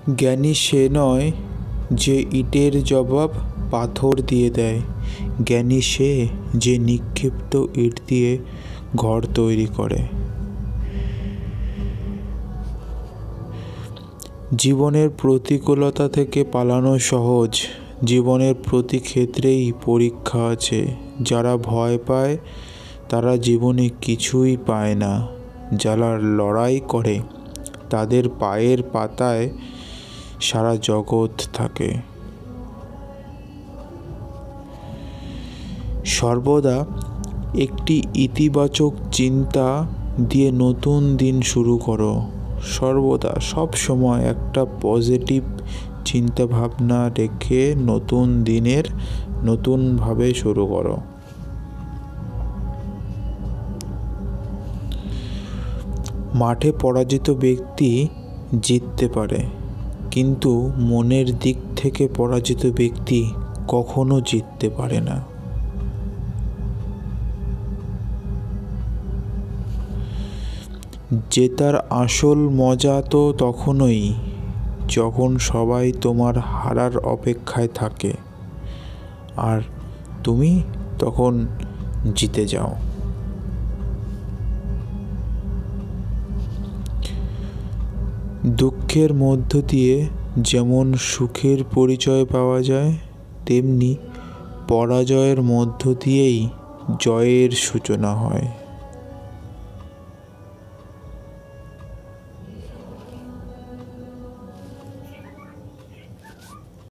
জ্ঞানী সে নয় যে ইটের জবাব পাথর দিয়ে দেয়, জ্ঞানী সে যে নিক্ষিপ্ত ইট দিয়ে ঘর তৈরি করে। জীবনের প্রতিকূলতা থেকে পালানো সহজ, জীবনের প্রতি ক্ষেত্রেই পরীক্ষা আছে। যারা ভয় পায় তারা জীবনে কিছুই পায় না, যারা লড়াই করে তাদের পায়ের পাতায় সারা জগৎ থাকে। সর্বদা একটি ইতিবাচক চিন্তা দিয়ে নতুন দিন শুরু করো। সর্বদা সব সময় একটা পজিটিভ চিন্তা ভাবনা রেখে নতুন দিনের নতুনভাবে শুরু করো। মাঠে পরাজিত ব্যক্তি জিততে পারে, কিন্তু মনের দিক থেকে পরাজিত ব্যক্তি কখনো জিততে পারে না। জেতার আসল মজা তো তখনই যখন সবাই তোমার হারার অপেক্ষায় থাকে আর তুমি তখন জিতে যাও। দুঃখের মধ্য দিয়ে যেমন সুখের পরিচয় পাওয়া যায়, তেমনি পরাজয়ের মধ্য দিয়েই জয়ের সূচনা হয়।